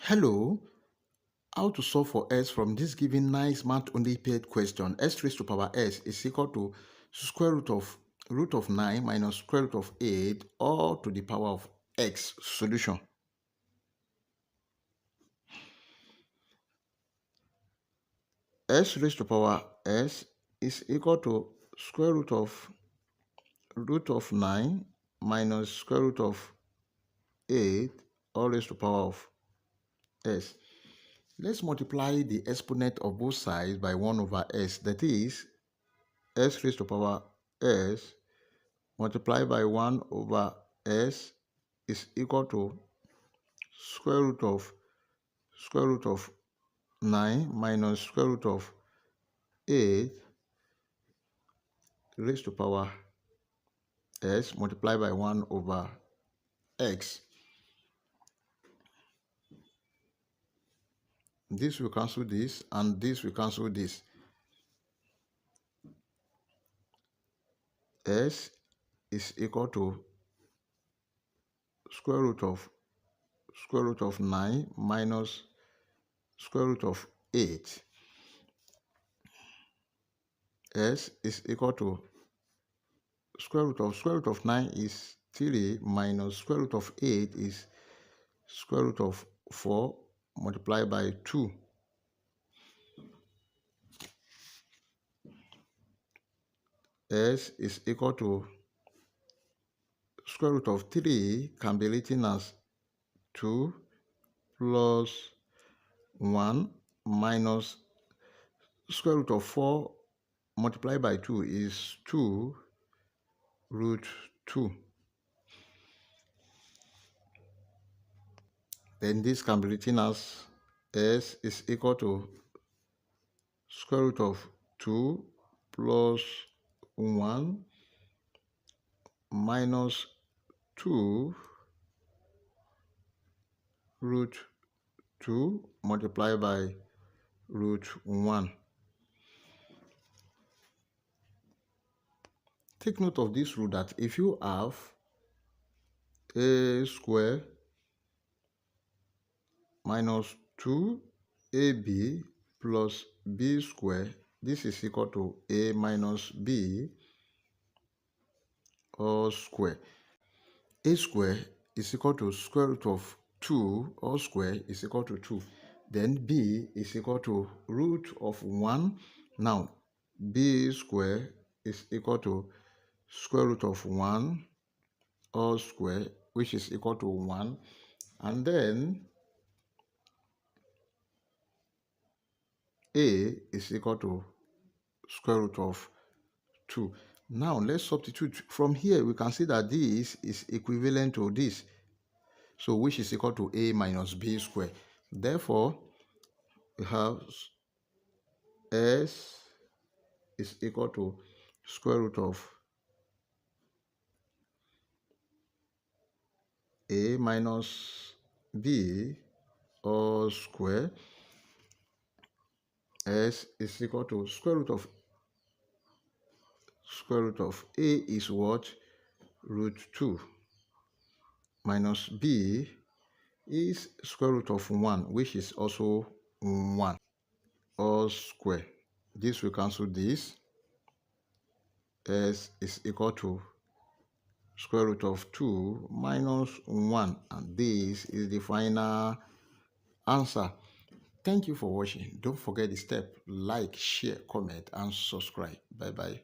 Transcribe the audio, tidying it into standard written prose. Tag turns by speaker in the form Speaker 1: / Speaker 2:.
Speaker 1: Hello, how to solve for s from this given nice Math Olympiad question. S raised to power s is equal to square root of 9 minus square root of 8 all to the power of x. Solution. S raised to power s is equal to square root of 9 minus square root of 8 all raised to power of s. Let's multiply the exponent of both sides by 1 over s. That is, s raised to power s multiplied by 1 over s is equal to square root of 9 minus square root of 8 raised to power s multiplied by 1 over x. This will cancel this and this will cancel this. S is equal to square root of 9 minus square root of 8. S is equal to square root of 9 is 3 minus square root of 8 is square root of 4 multiplied by 2. S is equal to square root of 3 can be written as 2 plus 1 minus square root of 4 multiplied by 2 is 2 root 2. Then this can be written as S is equal to square root of 2 plus 1 minus 2 root 2 multiplied by root 1. Take note of this rule that if you have a square minus 2ab plus b square, this is equal to a minus b all square. A square is equal to square root of 2 all square is equal to 2. Then b is equal to root of 1. Now b square is equal to square root of 1 all square, which is equal to 1. And then a is equal to square root of 2. Now let's substitute. From here we can see that this is equivalent to this, so which is equal to a minus b square. Therefore we have s is equal to square root of a minus b all square. S is equal to square root of a is what? Root 2 minus b is square root of 1, which is also 1 all square. This will cancel this. S is equal to square root of 2 minus 1, and this is the final answer. Thank you for watching. Don't forget the step: like, share, comment, and subscribe. Bye bye.